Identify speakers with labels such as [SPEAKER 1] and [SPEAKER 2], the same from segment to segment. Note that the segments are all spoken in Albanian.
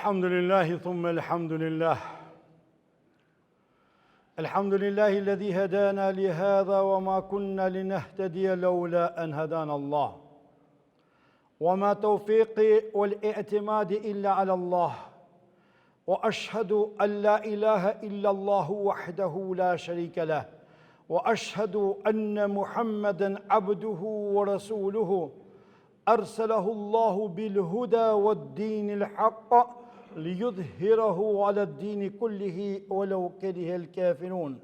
[SPEAKER 1] الحمد لله ثم الحمد لله. الحمد لله الذي هدانا لهذا وما كنا لنهتدي لولا أن هدانا الله. وما توفيقي والاعتماد إلا على الله. وأشهد أن لا إله إلا الله وحده لا شريك له. وأشهد أن محمدا عبده ورسوله أرسله الله بالهدى والدين الحق ليظهره على الدين كله ولو كره الكافرون.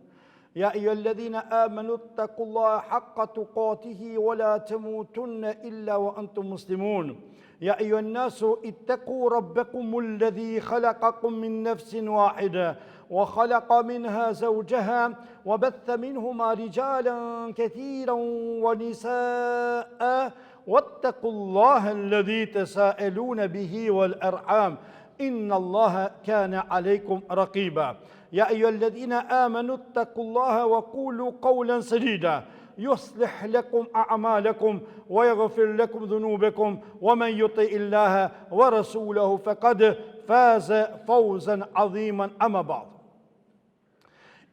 [SPEAKER 1] يا أيها الذين آمنوا اتقوا الله حق تقاته ولا تموتن إلا وأنتم مسلمون. يا أيها الناس اتقوا ربكم الذي خلقكم من نفس واحدة وخلق منها زوجها وبث منهما رجالا كثيرا ونساء واتقوا الله الذي تساءلون به والأرحام إن الله كان عليكم رقيبا. يا أيها الذين آمنوا اتقوا الله وقولوا قولا سديدا يصلح لكم أعمالكم ويغفر لكم ذنوبكم ومن يطع الله ورسوله فقد فاز فوزا عظيما أما بعد.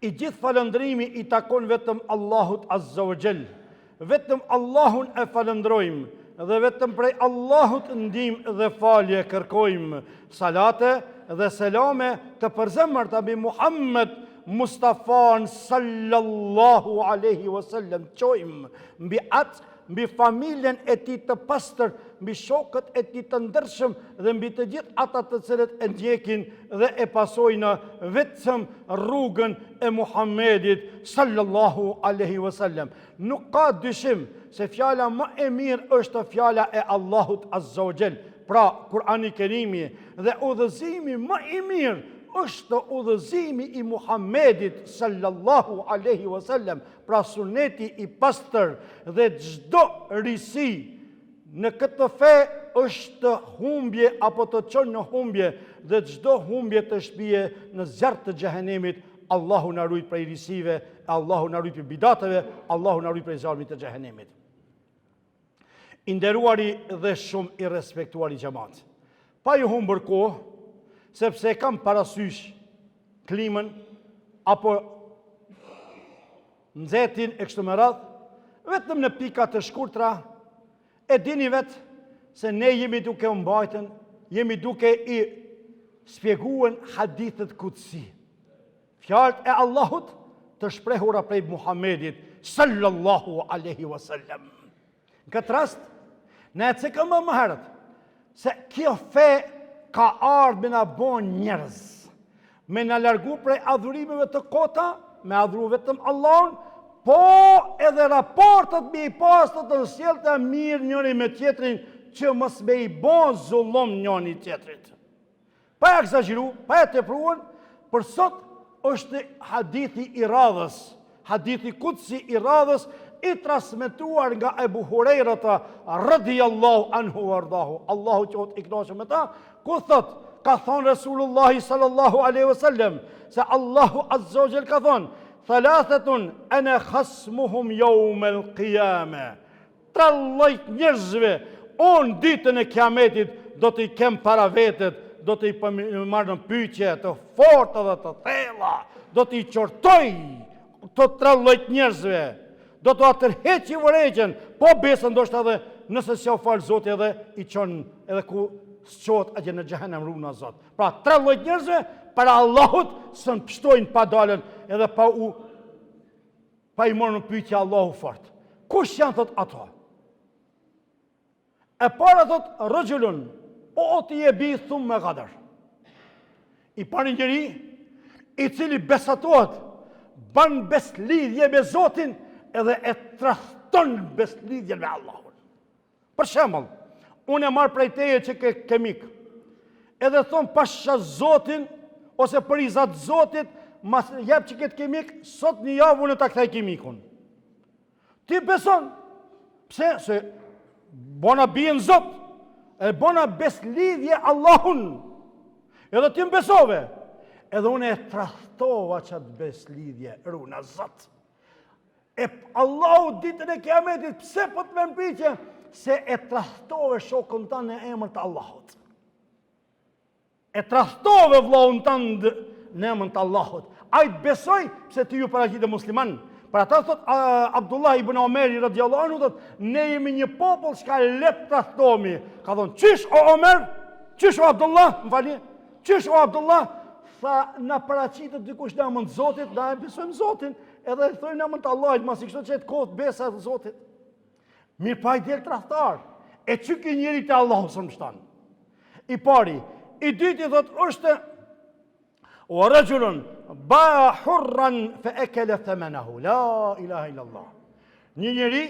[SPEAKER 1] I gjithë falëndrimi I takon vetëm Allahut Azza wa Jall. Vetëm Allahun e falëndrojmë dhe vetëm prej Allahut ndihmë dhe falje kërkojmë. Salate dhe selame të përzemërta mbi Muhammed Mustafa sallallahu alaihi wasallam çojmë mbi atë, mbi familjen e tij të pastër, mbi shokët e tij të ndershëm dhe mbi të gjithë ata të cilët e ndjekin dhe e pasojnë vetëm rrugën e Muhammedit sallallahu alaihi wasallam. Nuk ka dyshim se fjala më e mirë është fjala e Allahut Azza wa Jall. Pra, Kurani Kerimi dhe udhëzimi më I mirë është udhëzimi I Muhammedit sallallahu alaihi wasallam, pra suneti I pastër, dhe çdo risi në këtë fe është humbje apo të çon në humbje, dhe çdo humbje të shpije në zjarr të xhehenemit. Allahu na ruaj prej risive, Allahu na ruaj prej bidateve, Allahu na ruaj prej zjarrit të xhehenemit. I nderuari dhe shumë I respektuari xhamat. Pa ju humbur kohë, sepse kam parasysh klimën apo nxehtësin e kështu me radhë, vetëm në pika të shkurtra, e dini vetë se ne jemi duke mbajtën, jemi duke I shpjeguar hadithet kutsi. Fjalët e Allahut të shprehura prej Muhammedit sallallahu alaihi wasallam. Në këtë rast, ne e cekëm më herët se kjo fe ka ardhur me na bon njerëz, me na largu prej adhurimeve të kota, me adhuru vetëm Allahun, po edhe raportet me I pastët të sjellë të mirë njëri me tjetrin, që mos me I bon zullum njëri tjetrit. Pa e egzageru, pa e tepruar, për sot është hadithi I radhës, hadithi kutsi I radhës, I transmetuar nga Ebu Hurajrata radhiyallahu anhu wardahu. Allahu qoftë I kënaqur me ta, ku thot, ka thonë Rasulullah sallallahu alaihi wasallam, se Allahu Azza wa Jall ka thonë, thalathatun ana khasmuhum yawm al-qiyamah. Tre lloj njerëzve unë ditën e kiametit do t'i kem para vetet, do t'i marrë në pyetje të forta dhe të thella, do t'i qortoj të tre lloj njerëzve. Do të atërheqi vërejqen, po besën ndoshta edhe nëse s'ja falë Zoti edhe I qonë edhe ku s'qohet atje në xhehenem runa Zot. Pra, tre lloj njerëzve para Allahut s'në pështojnë pa dalën edhe pa I morën në pyetje Allahu fort. Kush janë thot ato? E para thot rajulun uti bi thumma ghadar. I pari njeri I cili besatohet, ban beslidhje me Zotin edhe e trahton beslidhjen me Allahun. Për shembull, unë e marr prej teje që ke kemik, edhe thon pasha Zotin, ose për I zat Zotit, mas jep që këtë kemik, sot një javë unë ta kthej kemikun. Ti beson, pse? Se bona bien Zot, e bona beslidhje Allahun, edhe ti më besove, edhe unë e trahtova qatë beslidhje, runa Zot. E Allahu ditën e kiametit, pse po të më mbriqe? Se e trahtove shokën tënë në emër të Allahut. e trastove vllaun tënd në emrin të Allahut. Ai besoj pse ti ju paraqitet musliman. Për ata thot Abdullah ibn Omeri radhiyallahu anhu thot ne jemi një popull që le të trahtohemi. Ka thonë çish o Omer, çish o Abdullah, më falni. Çish o Abdullah, tha na paraqitet dikush në emrin të Zotit, na e besojmë Zotin, edhe thojmë në emrin të Allahut, mos i kështu çet kohë besa të Zotit. Mirë pa i del trahtar. E çu ky njeri te Allahu s'm shton. I pari, i dyti thot është wa rajulun ba hurran fa akala thamanahu. La ilaha illa Allah. Një njeri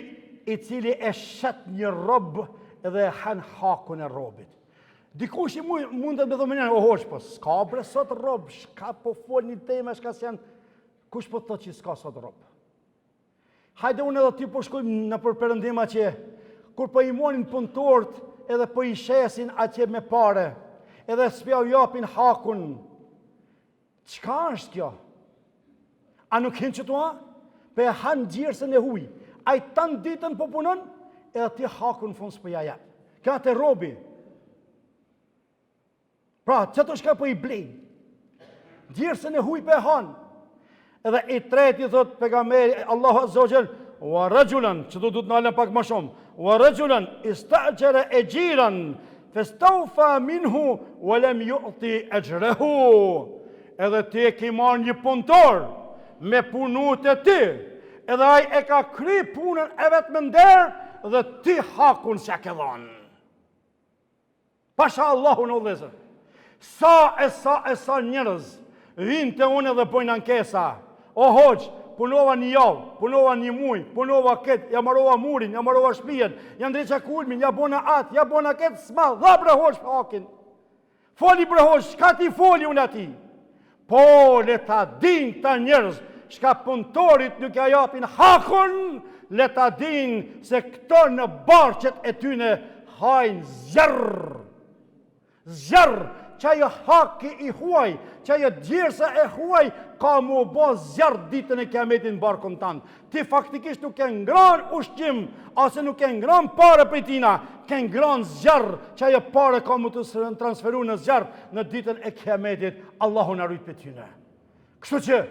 [SPEAKER 1] i cili e shet një rob dhe e han hakun e robit. Dikush i mund të më thonë o hoç po s'ka bre sot rob, s'ka po folni tema, s'ka s'jan kush po thotë që s'ka sot rob. Hajde unë edhe ti po shkojmë në përperëndima që kur po i monin punëtorët edhe po i shesin atje me pare, edhe s'pja u japin hakun. Çka është kjo? A nuk hin që tua? Pe e han gjirësën e huj. A i tanë ditën po punon, edhe ti hakun fund s'po ja jep. Kjo atë robi. Pra, qëto shka po i blejnë. Gjirësën e huj pe e han. Edhe i treti thot pejgamberi Allahu Azza wa Jall, wa rajulan, që do të nalën pak më shumë. Wa rajulan istajara ajiran fastawfa minhu wa lam yu'ti ajrahu. Edhe ti e ki marrë një punëtor me punu të ti, edhe ai e ka kry punën e vetë më nderë, dhe ti hakun s'ja ke dhanë. Pasha Allahun o dhezër. Sa njërës vinë të unë dhe bojnë ankesa. O hoqë, punova një javë, punova një muj, punova këtë, ja marova murin, ja marova shpijen, ja ndreqa kulmin, ja bona atë, ja bona këtë, s'ma, dha bre hoqë për hakin. Foli bre hoqë, shka ti foli unë ati? Po, le ta din ta njerëz, shka punëtorit nuk ja japin hakun, le ta din se këto në barqet e tyne hajnë zjarë. Zjarë, që ajo haki i huaj, që ajo djersa e huaj, ka mu bo zjarë ditën e kiametin barkun tanë. Ti faktikisht nuk e ngran ushqim, ase nuk e ngran pare për tina, ke ngran zjarë, që ajo pare ka mu të transferu në zjarë në ditën e kiametit, Allahu në rujt për tyne. Kështu që,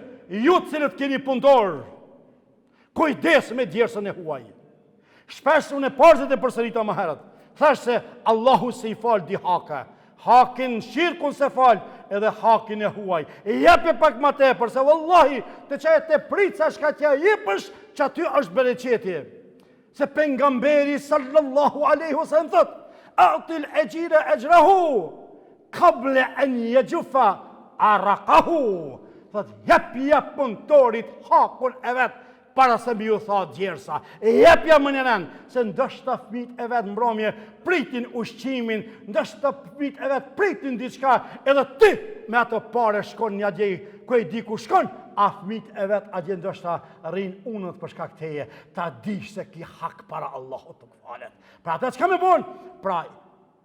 [SPEAKER 1] ju të cilët keni punëtor, kujdes me djersën e huaj. Shpesh unë e parzit e përsërita më herët, thash se Allahu se i falë di haka, hakin shirkun se falë, edhe hakin e huaj. E jepe pak ma tepër, se vallahi, të qaj e te prica shka tja jepësh, që aty është bereqetje. Se pejgamberi sallallahu aleyhu se në thët, atil e gjire e gjrahu, kable e një gjufa, arakahu. Thët, jepja punëtorit hakun e vetë, para se mi ju tha djersa. Jepja më njëren, se ndështë fëmit e vetë mbromje, pritin ushqimin, ndështë fëmit e vetë pritin diçka, edhe ti me ato pare shkon një adjej, ku e di ku shkon, a fëmit e vetë adje ndështë rinë unët për shkak teje, ta dish se ki hak para Allahut të falet. Pra ata që ka me bon? Pra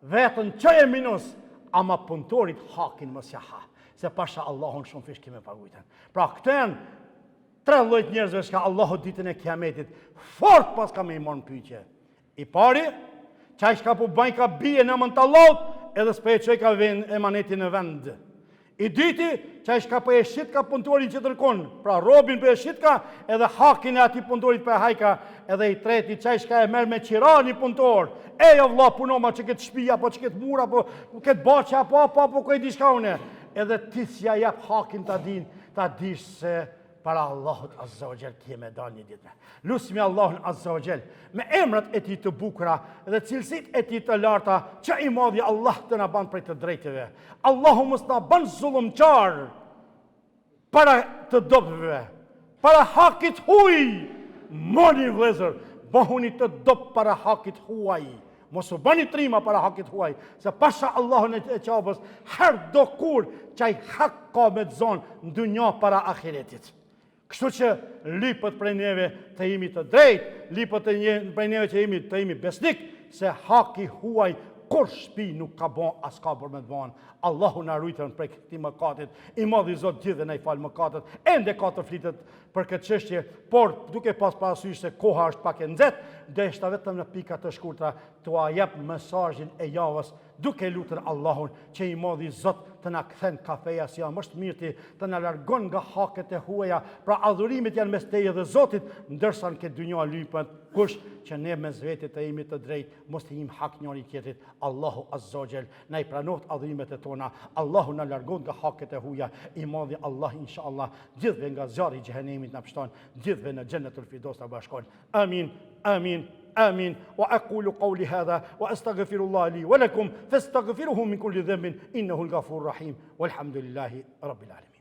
[SPEAKER 1] vetën që e minus, ama punëtorit hakin më sjaha, se pasha Allahun shumë fish kime pagujten. Pra këten, 3 lloj njerëzve shka Allahu ditën e kiametit fort pas ka me i morën pyetje. I pari, qaj shka po bajnë ka bije në emrin të Allahut, edhe s'pe e qoj ka emanetin në vend. I dyti, qaj shka po e shit ka punëtorin që tërkon, pra robin po e shit ka, edhe hakin e ati punëtorit po e hajka, edhe i treti, qaj shka e merr me qira një punëtor, jo vlla punoma që këtë shpia, po që këtë mura, po këtë baqa, po këtë di shka une, edhe ti s'ja jap hakin ta dish se para Allahut Azza wa Jall kje me dal një ditë. Lusmi Allahun Azza wa Jall me emrat e ti të bukura dhe cilësit e ti të larta që i madhi Allah të na ban prej të drejtëve. Allahu mos na ban zullumqar para të dobëve, para hakit huaj. Moni vlezër, bëhuni të dobë para hakit huaj. Mos u bani trima para hakit huaj, se pasha Allahun e qabës, her do kur qaj hak ka me të zonë në dunja para ahiretit. Kështu që lipët prej neve të jemi të drejt, lipët prej neve që jemi të jemi besnik, se haki huaj kur shpi nuk ka bon, as ka për me të bon. Allahu na rujtën prej këti mëkatit, i madhi Zot gjithë dhe na i falë mëkatet, ende ka të flitet për këtë çështje, por duke pas parasysh se koha është pak e nxehtë, deshta vetëm në pika të shkurtra t'ua jap mesazhin e javës duke lutur Allahun që i madhi Zot të na kthen kafeja si jam është mirëti, të na largon nga haket e huaja, pra adhurimet janë mes teje dhe Zotit, ndërsa në këtë dynja lypën kush që ne mes vetit të jemi të drejtë, mos të jemi hak njëri tjetrit. Allahu Azza wa Jall na i pranoft adhurimet e tona, Allahu na largon nga haket e huaja, i madhi Allah inshallah gjithve nga zjarri i xhehenemit na pështon, gjithve në xhennetul firdaus na bashkon. Amin, amin. آمين وأقول قولي هذا وأستغفر الله لي ولكم فاستغفروه من كل ذنب إنه الغفور الرحيم والحمد لله رب العالمين.